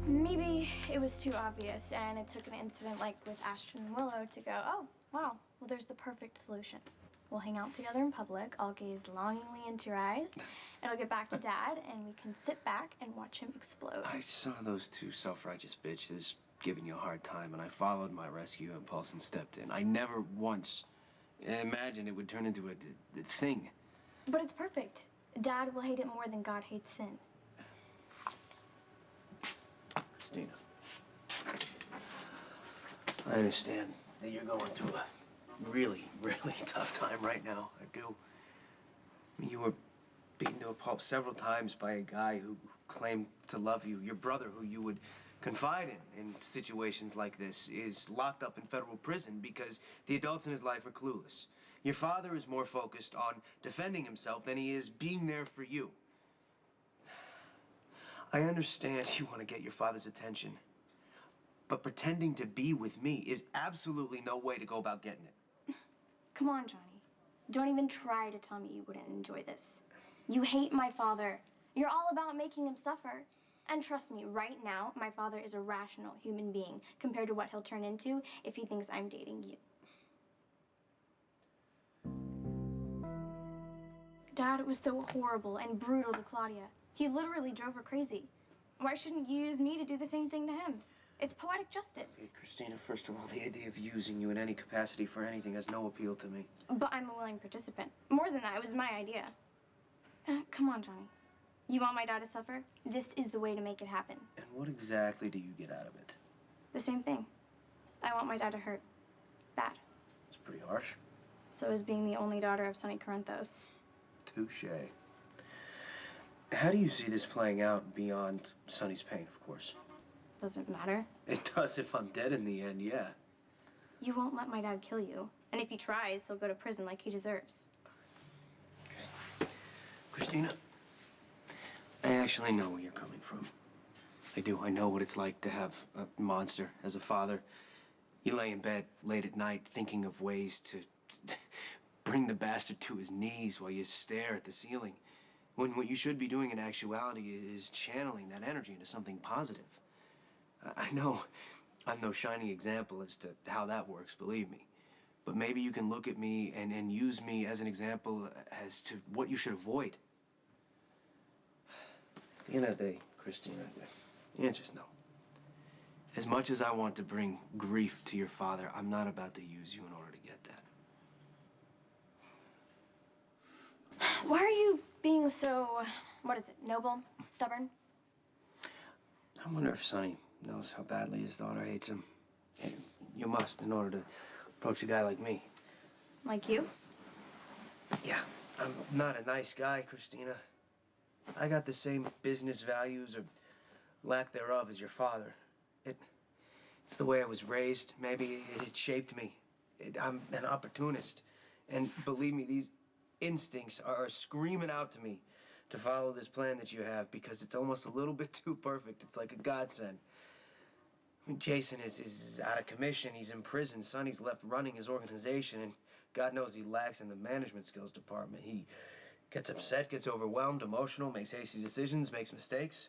Maybe it was too obvious, and it took an incident like with Ashton and Willow to go, oh, wow, well, there's the perfect solution. We'll hang out together in public, I'll gaze longingly into your eyes, and I'll get back to Dad, and we can sit back and watch him explode. I saw those two self-righteous bitches giving you a hard time, and I followed my rescue impulse and stepped in. I never once imagined it would turn into a thing. But it's perfect. Dad will hate it more than God hates sin. Christina, I understand that you're going through a really, really tough time right now. I do. I mean, you were beaten to a pulp several times by a guy who claimed to love you. Your brother, who you would confide in situations like this, is locked up in federal prison because the adults in his life are clueless. Your father is more focused on defending himself than he is being there for you. I understand you want to get your father's attention, but pretending to be with me is absolutely no way to go about getting it. Come on, Johnny. Don't even try to tell me you wouldn't enjoy this. You hate my father. You're all about making him suffer. And trust me, right now, my father is a rational human being compared to what he'll turn into if he thinks I'm dating you. Dad was so horrible and brutal to Claudia. He literally drove her crazy. Why shouldn't you use me to do the same thing to him? It's poetic justice. Hey, Christina, first of all, the idea of using you in any capacity for anything has no appeal to me. But I'm a willing participant. More than that, it was my idea. Come on, Johnny. You want my dad to suffer? This is the way to make it happen. And what exactly do you get out of it? The same thing. I want my dad to hurt. Bad. It's pretty harsh. So is being the only daughter of Sonny Corinthos. Touché. How do you see this playing out beyond Sonny's pain, of course? Doesn't matter. It does if I'm dead in the end, yeah. You won't let my dad kill you. And if he tries, he'll go to prison like he deserves. Okay. Christina, I actually know where you're coming from. I do. I know what it's like to have a monster as a father. You lay in bed late at night thinking of ways to bring the bastard to his knees while you stare at the ceiling. When what you should be doing in actuality is channeling that energy into something positive. I know I'm no shining example as to how that works, believe me. But maybe you can look at me and use me as an example as to what you should avoid. At the end of the day, Christina, the answer is no. As much as I want to bring grief to your father, I'm not about to use you in order to get that. Why are you being so, what is it, noble, stubborn? I wonder if Sonny knows how badly his daughter hates him. You must in order to approach a guy like me. Like you? Yeah, I'm not a nice guy, Christina. I got the same business values or lack thereof as your father. It's the way I was raised. Maybe it shaped me. I'm an opportunist. And believe me, these instincts are screaming out to me to follow this plan that you have because it's almost a little bit too perfect. It's like a godsend. I mean, Jason is out of commission. He's in prison. Sonny's left running his organization, and God knows he lacks in the management skills department. He gets upset, gets overwhelmed, emotional, makes hasty decisions, makes mistakes.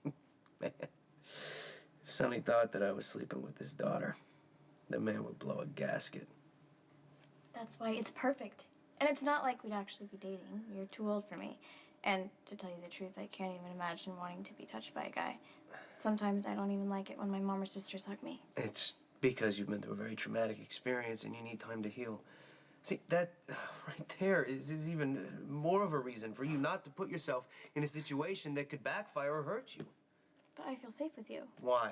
Man, if Sonny thought that I was sleeping with his daughter, the man would blow a gasket. That's why it's perfect. And it's not like we'd actually be dating. You're too old for me. And to tell you the truth, I can't even imagine wanting to be touched by a guy. Sometimes I don't even like it when my mom or sisters hug me. It's because you've been through a very traumatic experience and you need time to heal. See, that right there is even more of a reason for you not to put yourself in a situation that could backfire or hurt you. But I feel safe with you. Why?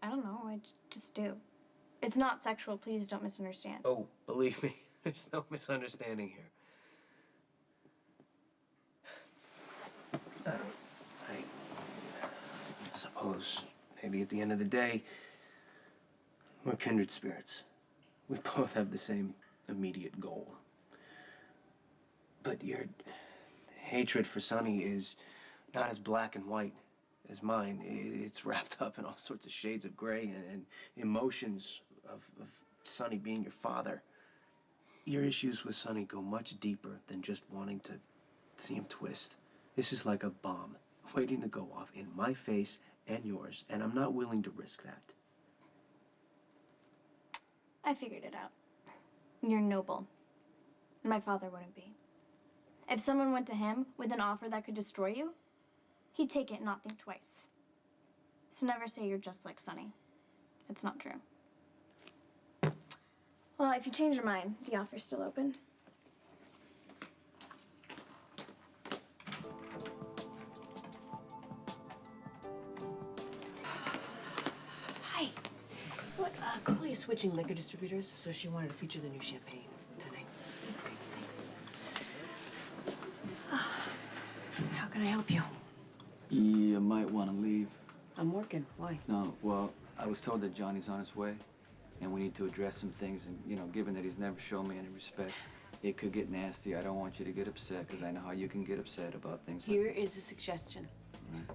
I don't know, I just do. It's not sexual, please don't misunderstand. Oh, believe me, there's no misunderstanding here. I suppose maybe at the end of the day, we're kindred spirits. We both have the same immediate goal. But your hatred for Sonny is not as black and white as mine. It's wrapped up in all sorts of shades of gray and emotions of Sonny being your father. Your issues with Sonny go much deeper than just wanting to see him twist. This is like a bomb. waiting to go off in my face and yours, and I'm not willing to risk that. I figured it out. You're noble. My father wouldn't be. If someone went to him with an offer that could destroy you, he'd take it and not think twice. So never say you're just like Sonny. It's not true. Well, if you change your mind, the offer's still open. Hi. What, Coley is switching liquor distributors, so she wanted to feature the new champagne tonight. Okay, thanks. How can I help you? You might want to leave. I'm working. Why? No, well, I was told that Johnny's on his way, and we need to address some things, and, you know, given that he's never shown me any respect, it could get nasty. I don't want you to get upset, because I know how you can get upset about things Here is a suggestion,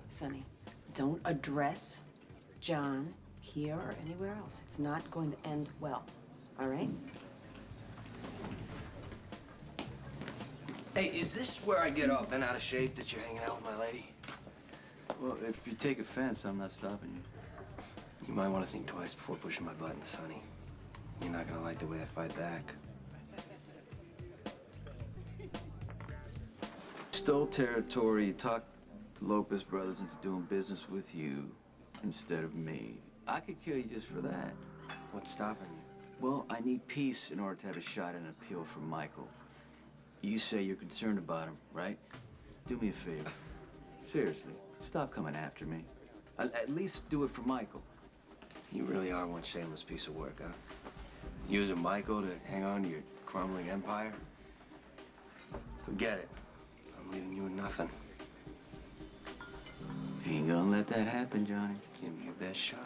Sonny. Don't address John here or anywhere else. It's not going to end well, all right? Hey, is this where I get all bent out of shape that you're hanging out with my lady? Well, if you take offense, I'm not stopping you. You might want to think twice before pushing my buttons, honey. You're not gonna like the way I fight back. Stole territory, talked the Lopez brothers into doing business with you instead of me. I could kill you just for that. What's stopping you? Well, I need peace in order to have a shot at an appeal for Michael. You say you're concerned about him, right? Do me a favor. Seriously, stop coming after me. At least do it for Michael. You really are one shameless piece of work, huh? Using Michael to hang on to your crumbling empire? Forget it. I'm leaving you with nothing. Ain't gonna let that happen, Johnny. Give me your best shot.